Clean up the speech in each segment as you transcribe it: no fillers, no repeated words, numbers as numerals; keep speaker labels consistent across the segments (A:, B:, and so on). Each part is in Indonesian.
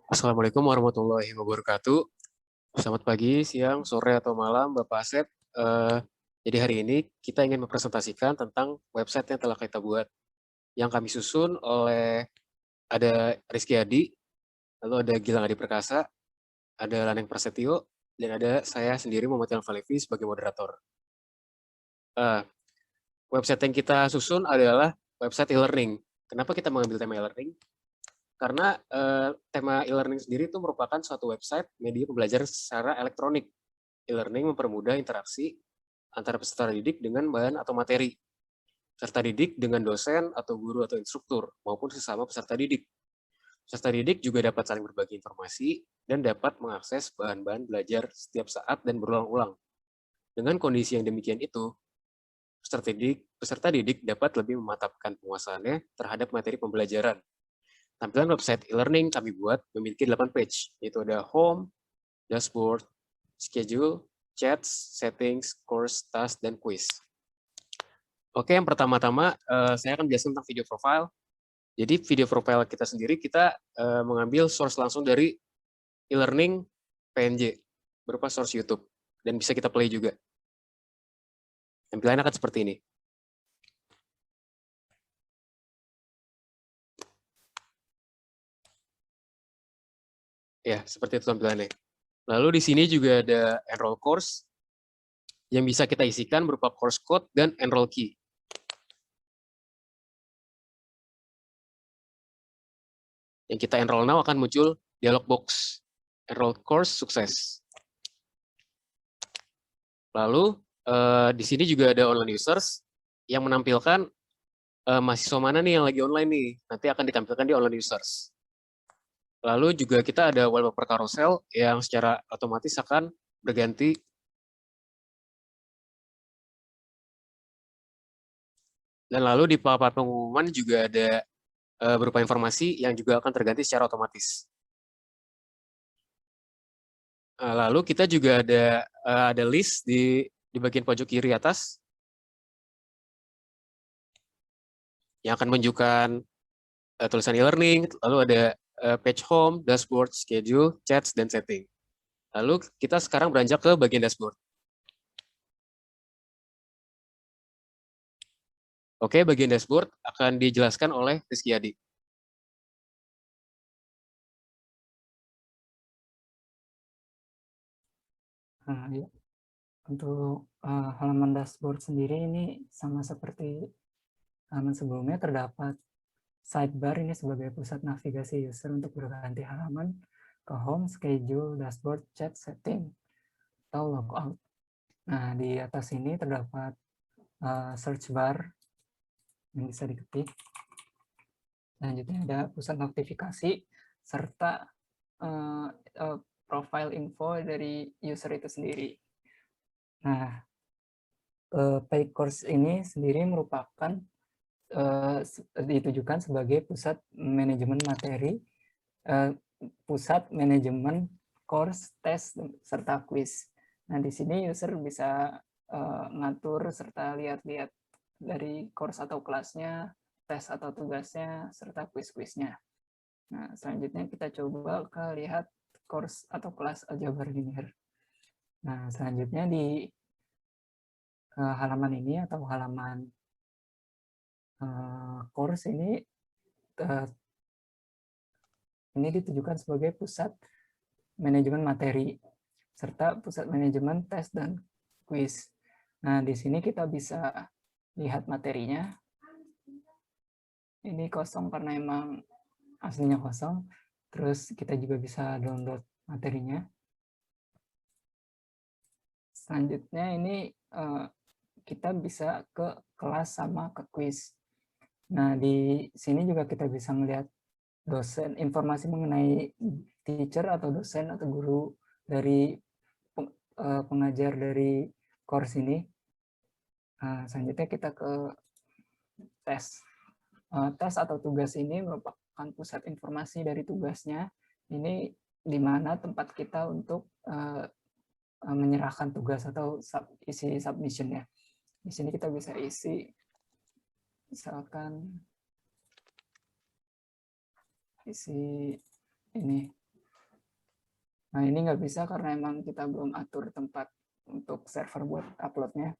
A: Assalamualaikum warahmatullahi wabarakatuh. Selamat pagi, siang, sore, atau malam, Bapak Asep. Eh, jadi hari ini kita ingin mempresentasikan tentang website yang telah kita buat, yang kami susun oleh ada Rizky Adi, lalu ada Gilang Adi Perkasa, ada Laneng Prasetyo, dan ada saya sendiri Muhammad Ilham Falevi sebagai moderator. Eh, Website yang kita susun adalah website e-learning. Kenapa kita mengambil tema e-learning? Karena tema e-learning sendiri itu merupakan suatu website media pembelajaran secara elektronik. E-learning mempermudah interaksi antara peserta didik dengan bahan atau materi, peserta didik dengan dosen atau guru atau instruktur, maupun sesama peserta didik. Peserta didik juga dapat saling berbagi informasi dan dapat mengakses bahan-bahan belajar setiap saat dan berulang-ulang. Dengan kondisi yang demikian itu, peserta didik dapat lebih memantapkan penguasaannya terhadap materi pembelajaran. Tampilan website e-learning kami buat memiliki 8 page, yaitu ada home, dashboard, schedule, chats, settings, course, task, dan quiz. Oke, yang pertama-tama saya akan menjelaskan tentang video profile. Jadi video profile kita sendiri, kita mengambil source langsung dari e-learning PNJ, berupa source YouTube, dan bisa kita play juga. Tampilannya akan seperti ini. Ya, seperti itu tampilannya. Lalu di sini juga ada enroll course, yang bisa kita isikan berupa course code dan enroll key. Yang kita enroll now akan muncul dialog box. Enroll course sukses. Lalu di sini juga ada online users yang menampilkan mahasiswa mana nih yang lagi online nih. Nanti akan ditampilkan di online users. Lalu juga kita ada wallpaper carousel yang secara otomatis akan berganti. Dan lalu di papan pengumuman juga ada berupa informasi yang juga akan terganti secara otomatis. Lalu kita juga ada list di bagian pojok kiri atas yang akan menunjukkan tulisan e-learning, lalu ada page home, dashboard, schedule, chats, dan setting. Lalu kita sekarang beranjak ke bagian dashboard. Oke, bagian dashboard akan dijelaskan oleh Rizky Adi.
B: Ya. Untuk halaman dashboard sendiri ini sama seperti halaman sebelumnya, terdapat sidebar ini sebagai pusat navigasi user untuk berganti halaman ke home, schedule, dashboard, chat, setting, atau logout. Nah, di atas ini terdapat search bar yang bisa diketik. Selanjutnya ada pusat notifikasi serta profile info dari user itu sendiri. Nah, paid course ini sendiri merupakan ditujukan sebagai pusat manajemen materi, pusat manajemen course, tes, serta quiz. Nah, di sini user bisa ngatur serta lihat-lihat dari course atau kelasnya, tes atau tugasnya, serta quiz-quiznya. Nah, selanjutnya kita coba lihat course atau kelas aljabar linear. Nah, selanjutnya di halaman ini atau halaman course ini ditujukan sebagai pusat manajemen materi serta pusat manajemen tes dan quiz. Nah, di sini kita bisa lihat materinya. Ini kosong karena emang aslinya kosong. Terus kita juga bisa download materinya. Selanjutnya ini kita bisa ke kelas sama ke quiz. Nah, di sini juga kita bisa melihat dosen, informasi mengenai teacher atau dosen atau guru dari pengajar dari course ini. Selanjutnya kita ke tes. Tes atau tugas ini merupakan pusat informasi dari tugasnya. Ini di mana tempat kita untuk menyerahkan tugas atau isi submission ya. Di sini kita bisa isi misalkan isi ini Nah, ini nggak bisa karena emang kita belum atur tempat untuk server buat uploadnya.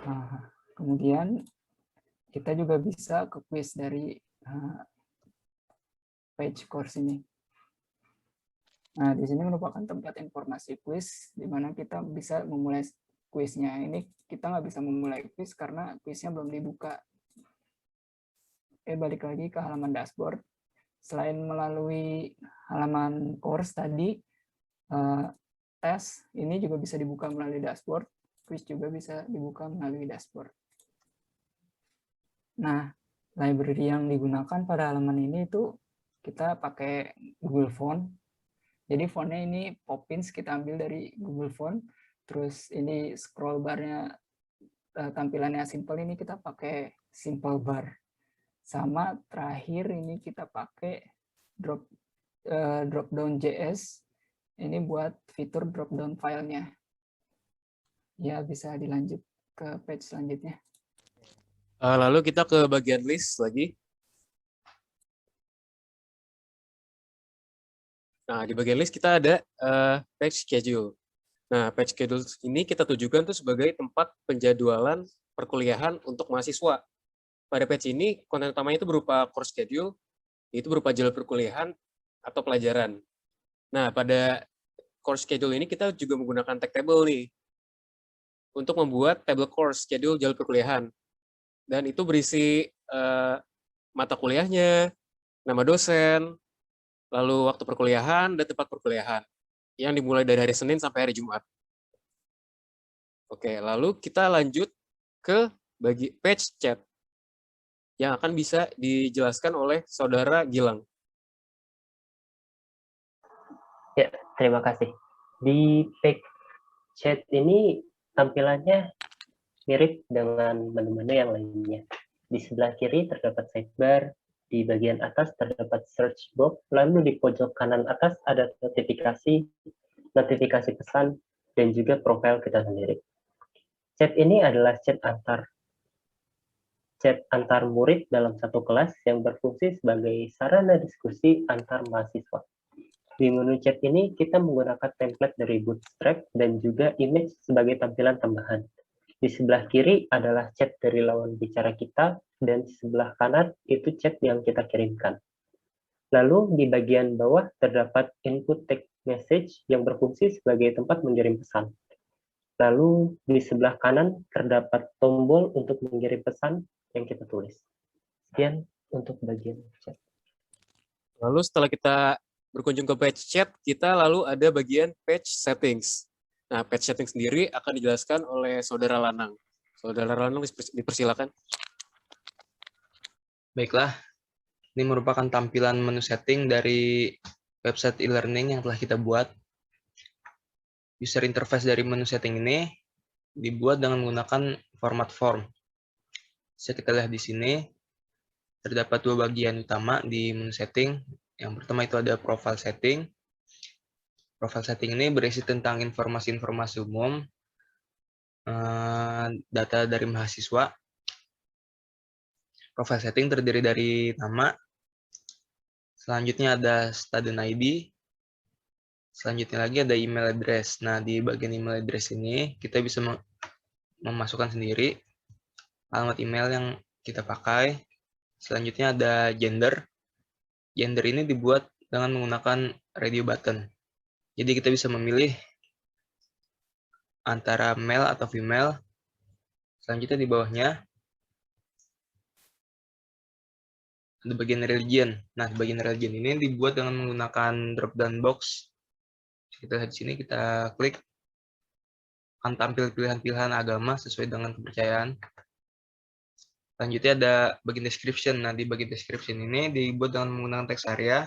B: Nah, kemudian kita juga bisa ke quiz dari page course ini. Nah, di sini merupakan tempat informasi quiz, di mana kita bisa memulai kuisnya. Ini kita nggak bisa memulai quiz karena kuisnya belum dibuka. Oke, balik lagi ke halaman dashboard. Selain melalui halaman course tadi, tes ini juga bisa dibuka melalui dashboard. Quiz juga bisa dibuka melalui dashboard. Nah, library yang digunakan pada halaman ini itu kita pakai Google Font. Jadi fontnya ini Poppins, kita ambil dari Google Font. Terus ini scroll barnya tampilannya simple, ini kita pakai Simple Bar. Sama terakhir ini kita pakai Dropdown JS. Ini buat fitur dropdown filenya. Ya, bisa dilanjut ke page selanjutnya.
A: Lalu kita ke bagian list lagi. Nah, di bagian list kita ada page schedule. Nah, page schedule ini kita tujukan tuh sebagai tempat penjadwalan perkuliahan untuk mahasiswa. Pada page ini, konten utamanya itu berupa course schedule, itu berupa jadwal perkuliahan atau pelajaran. Nah, pada course schedule ini kita juga menggunakan tag table nih, untuk membuat table course schedule jadwal perkuliahan. Dan itu berisi mata kuliahnya, nama dosen, lalu waktu perkuliahan, dan tempat perkuliahan, yang dimulai dari hari Senin sampai hari Jumat. Oke, lalu kita lanjut ke page chat, yang akan bisa dijelaskan oleh Saudara Gilang.
C: Ya, terima kasih. Di page chat ini tampilannya mirip dengan menu-menu yang lainnya. Di sebelah kiri terdapat sidebar, di bagian atas terdapat search box, lalu di pojok kanan atas ada notifikasi pesan, dan juga profil kita sendiri. Chat ini adalah chat antar murid dalam satu kelas yang berfungsi sebagai sarana diskusi antar mahasiswa. Di menu chat ini kita menggunakan template dari Bootstrap dan juga image sebagai tampilan tambahan. Di sebelah kiri adalah chat dari lawan bicara kita, dan di sebelah kanan itu chat yang kita kirimkan. Lalu di bagian bawah terdapat input text message yang berfungsi sebagai tempat mengirim pesan. Lalu di sebelah kanan terdapat tombol untuk mengirim pesan yang kita tulis. Sekian untuk bagian chat.
A: Lalu setelah kita berkunjung ke page chat, kita lalu ada bagian page settings. Nah, page settings sendiri akan dijelaskan oleh Saudara Lanang. Saudara Lanang dipersilakan.
D: Baiklah, ini merupakan tampilan menu setting dari website e-learning yang telah kita buat. User interface dari menu setting ini dibuat dengan menggunakan format form. Bisa kita lihat di sini, terdapat dua bagian utama di menu setting. Yang pertama itu ada profile setting. Profile setting ini berisi tentang informasi-informasi umum, data dari mahasiswa. Profile setting terdiri dari nama, selanjutnya ada student ID, selanjutnya lagi ada email address. Nah, di bagian email address ini kita bisa memasukkan sendiri alamat email yang kita pakai. Selanjutnya ada gender. Gender ini dibuat dengan menggunakan radio button. Jadi kita bisa memilih antara male atau female. Selanjutnya di bawahnya ada bagian religion. Nah, bagian religion ini dibuat dengan menggunakan drop-down box. Kita lihat di sini, kita klik, akan tampil pilihan-pilihan agama sesuai dengan kepercayaan. Selanjutnya ada bagian description. Nah, di bagian description ini dibuat dengan menggunakan teks area.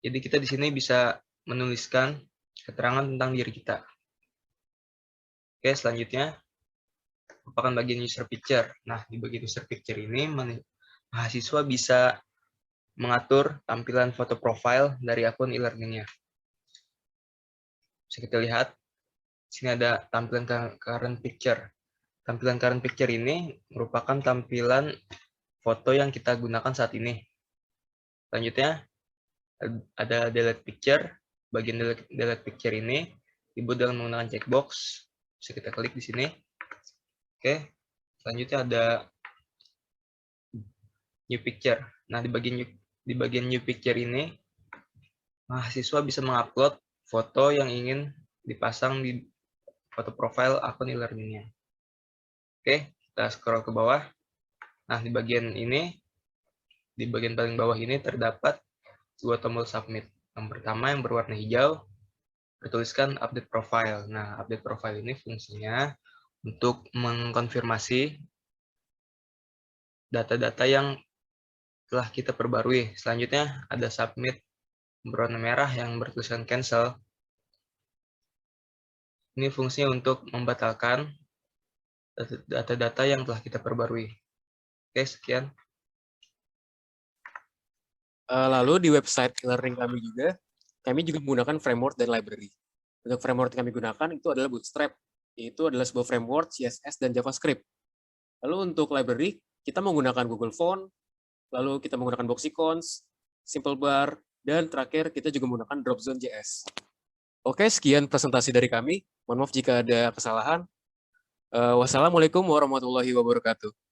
D: Jadi kita di sini bisa menuliskan keterangan tentang diri kita. Oke, selanjutnya merupakan bagian user picture. Nah, di bagian user picture ini mahasiswa bisa mengatur tampilan foto profile dari akun e-learning-nya. Bisa kita lihat, di sini ada tampilan current picture. Tampilan current picture ini merupakan tampilan foto yang kita gunakan saat ini. Selanjutnya, ada delete picture. bagian delete picture ini dibuat dengan menggunakan checkbox. Bisa kita klik di sini. Oke, selanjutnya ada new picture. Nah, di bagian new picture ini mahasiswa bisa mengupload foto yang ingin dipasang di foto profile akun e-learning-nya. Oke, kita scroll ke bawah. Nah, di bagian paling bawah ini terdapat dua tombol submit. Yang pertama yang berwarna hijau bertuliskan update profile. Nah, update profile ini fungsinya untuk mengkonfirmasi data-data yang telah kita perbarui. Selanjutnya ada submit berwarna merah yang bertuliskan cancel. Ini fungsinya untuk membatalkan data-data yang telah kita perbarui. Oke, sekian.
A: Lalu di website e-learning kami juga menggunakan framework dan library. Untuk framework yang kami gunakan itu adalah Bootstrap. Itu adalah sebuah framework CSS dan JavaScript. Lalu untuk library, kita menggunakan Google Font, lalu kita menggunakan Boxicons, Simplebar, dan terakhir kita juga menggunakan Dropzone.js. Oke, sekian presentasi dari kami. Mohon maaf jika ada kesalahan. Wassalamualaikum warahmatullahi wabarakatuh.